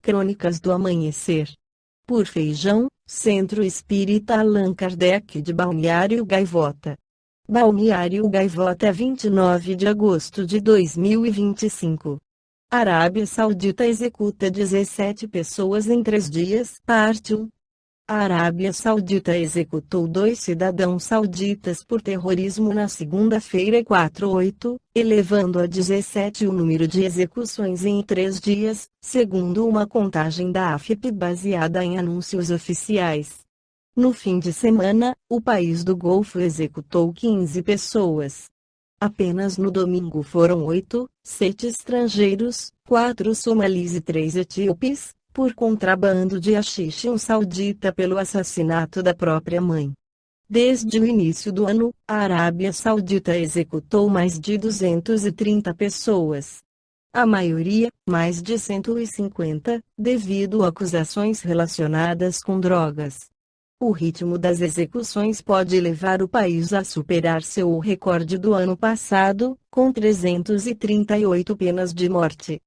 Crônicas do Amanhecer. Por Feijão, Centro Espírita Allan Kardec de Balneário Gaivota. Balneário Gaivota, 29 de agosto de 2025. Arábia Saudita executa 17 pessoas em 3 dias. Parte 1. A Arábia Saudita executou 2 cidadãos sauditas por terrorismo na segunda-feira 4/8, elevando a 17 o número de execuções em 3 dias, segundo uma contagem da AFP baseada em anúncios oficiais. No fim de semana, o país do Golfo executou 15 pessoas. Apenas no domingo foram 8, 7 estrangeiros, 4 somalis e 3 etíopes, por contrabando de haxixe, um saudita pelo assassinato da própria mãe. Desde o início do ano, a Arábia Saudita executou mais de 230 pessoas. A maioria, mais de 150, devido a acusações relacionadas com drogas. O ritmo das execuções pode levar o país a superar seu recorde do ano passado, com 338 penas de morte.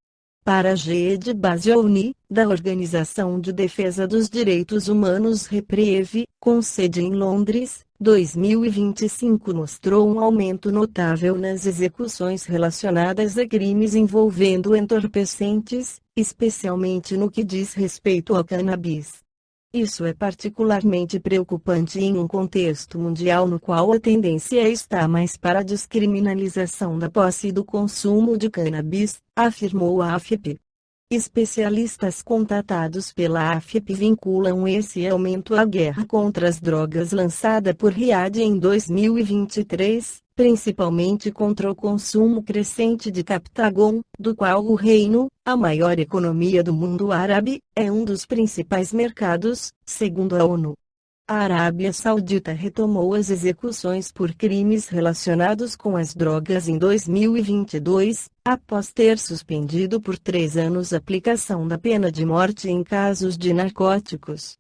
Para Geed Basiouni, da Organização de Defesa dos Direitos Humanos Reprieve, com sede em Londres, 2025 mostrou um aumento notável nas execuções relacionadas a crimes envolvendo entorpecentes, especialmente no que diz respeito ao cannabis. Isso é particularmente preocupante em um contexto mundial no qual a tendência está mais para a descriminalização da posse e do consumo de cannabis, afirmou a AFP. Especialistas contatados pela AFP vinculam esse aumento à guerra contra as drogas lançada por Riad em 2023, principalmente contra o consumo crescente de Captagon, do qual o reino, a maior economia do mundo árabe, é um dos principais mercados, segundo a ONU. A Arábia Saudita retomou as execuções por crimes relacionados com as drogas em 2022, após ter suspendido por 3 anos a aplicação da pena de morte em casos de narcóticos.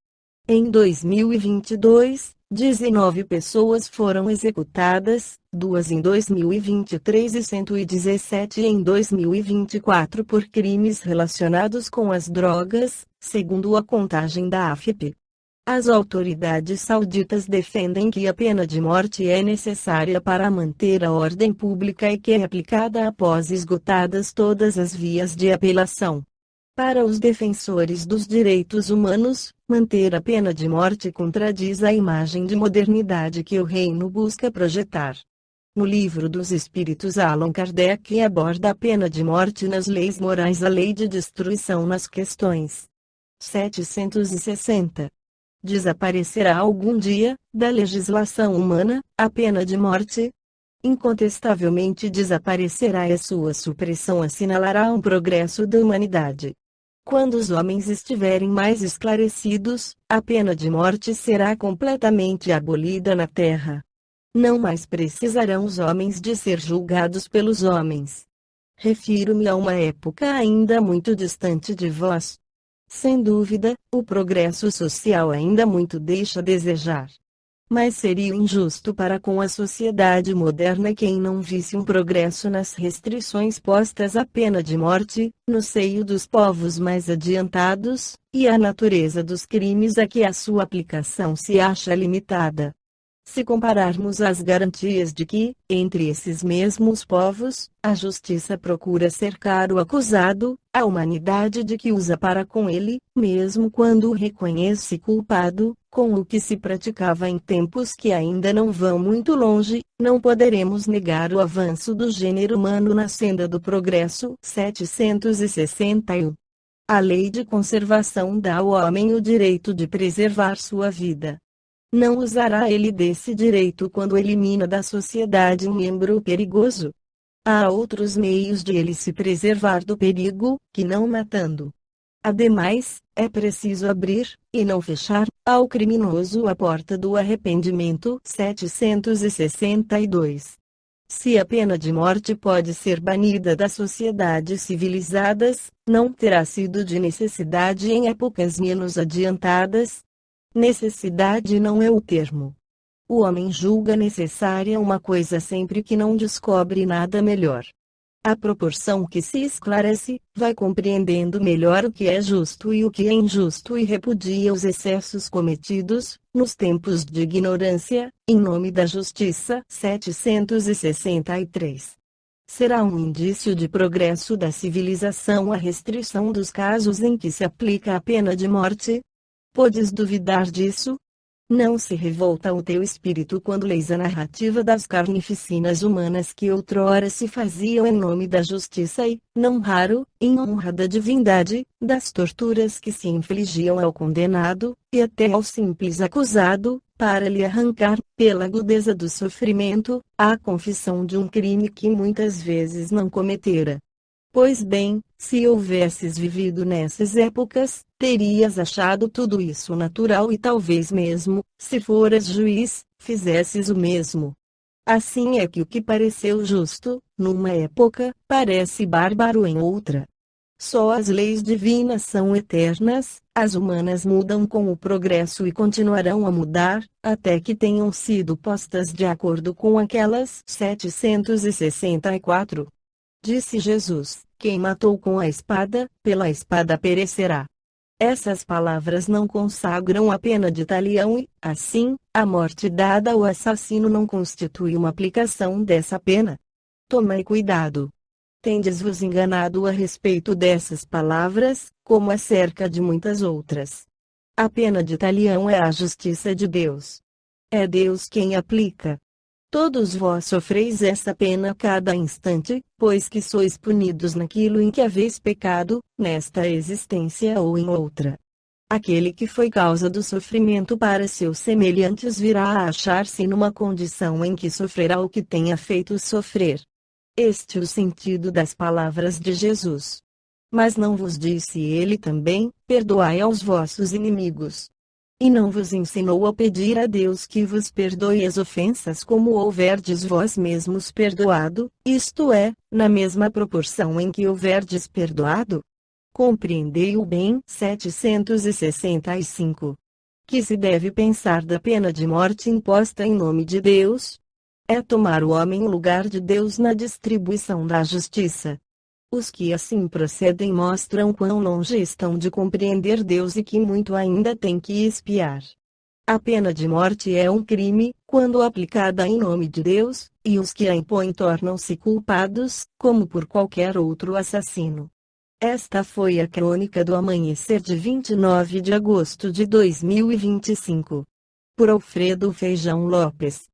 Em 2022, 19 pessoas foram executadas, 2 em 2023 e 117 em 2024 por crimes relacionados com as drogas, segundo a contagem da AFP. As autoridades sauditas defendem que a pena de morte é necessária para manter a ordem pública e que é aplicada após esgotadas todas as vias de apelação. Para os defensores dos direitos humanos, manter a pena de morte contradiz a imagem de modernidade que o reino busca projetar. No Livro dos Espíritos, Allan Kardec aborda a pena de morte nas leis morais, a lei de destruição nas questões 760. Desaparecerá algum dia, da legislação humana, a pena de morte? Incontestavelmente desaparecerá e sua supressão assinalará um progresso da humanidade. Quando os homens estiverem mais esclarecidos, a pena de morte será completamente abolida na Terra. Não mais precisarão os homens de ser julgados pelos homens. Refiro-me a uma época ainda muito distante de vós. Sem dúvida, o progresso social ainda muito deixa a desejar. Mas seria injusto para com a sociedade moderna quem não visse um progresso nas restrições postas à pena de morte, no seio dos povos mais adiantados, e a natureza dos crimes a que a sua aplicação se acha limitada. Se compararmos as garantias de que, entre esses mesmos povos, a justiça procura cercar o acusado, a humanidade de que usa para com ele, mesmo quando o reconhece culpado, com o que se praticava em tempos que ainda não vão muito longe, não poderemos negar o avanço do gênero humano na senda do progresso. 761. A lei de conservação dá ao homem o direito de preservar sua vida. Não usará ele desse direito quando elimina da sociedade um membro perigoso? Há outros meios de ele se preservar do perigo, que não matando. Ademais, é preciso abrir, e não fechar, ao criminoso a porta do arrependimento. 762. Se a pena de morte pode ser banida das sociedades civilizadas, não terá sido de necessidade em épocas menos adiantadas? Necessidade não é o termo. O homem julga necessária uma coisa sempre que não descobre nada melhor. À proporção que se esclarece, vai compreendendo melhor o que é justo e o que é injusto e repudia os excessos cometidos, nos tempos de ignorância, em nome da justiça. 763. Será um indício de progresso da civilização a restrição dos casos em que se aplica a pena de morte? Podes duvidar disso? Não se revolta o teu espírito quando lês a narrativa das carnificinas humanas que outrora se faziam em nome da justiça e, não raro, em honra da divindade, das torturas que se infligiam ao condenado, e até ao simples acusado, para lhe arrancar, pela agudeza do sofrimento, a confissão de um crime que muitas vezes não cometera. Pois bem, se houvesses vivido nessas épocas, terias achado tudo isso natural e talvez mesmo, se foras juiz, fizesses o mesmo. Assim é que o que pareceu justo, numa época, parece bárbaro em outra. Só as leis divinas são eternas, as humanas mudam com o progresso e continuarão a mudar, até que tenham sido postas de acordo com aquelas. 764. Disse Jesus: quem matou com a espada, pela espada perecerá. Essas palavras não consagram a pena de talião e, assim, a morte dada ao assassino não constitui uma aplicação dessa pena. Tomai cuidado. Tendes-vos enganado a respeito dessas palavras, como acerca de muitas outras. A pena de talião é a justiça de Deus. É Deus quem aplica. Todos vós sofreis essa pena a cada instante, pois que sois punidos naquilo em que haveis pecado, nesta existência ou em outra. Aquele que foi causa do sofrimento para seus semelhantes virá a achar-se numa condição em que sofrerá o que tenha feito sofrer. Este é o sentido das palavras de Jesus. Mas não vos disse ele também: perdoai aos vossos inimigos? E não vos ensinou a pedir a Deus que vos perdoe as ofensas como houverdes vós mesmos perdoado, isto é, na mesma proporção em que houverdes perdoado? Compreendei-o bem. 765. Que se deve pensar da pena de morte imposta em nome de Deus? É tomar o homem em lugar de Deus na distribuição da justiça. Os que assim procedem mostram quão longe estão de compreender Deus e que muito ainda têm que expiar. A pena de morte é um crime, quando aplicada em nome de Deus, e os que a impõem tornam-se culpados, como por qualquer outro assassino. Esta foi a crônica do amanhecer de 29 de agosto de 2025. Por Alfredo Feijão Lopes.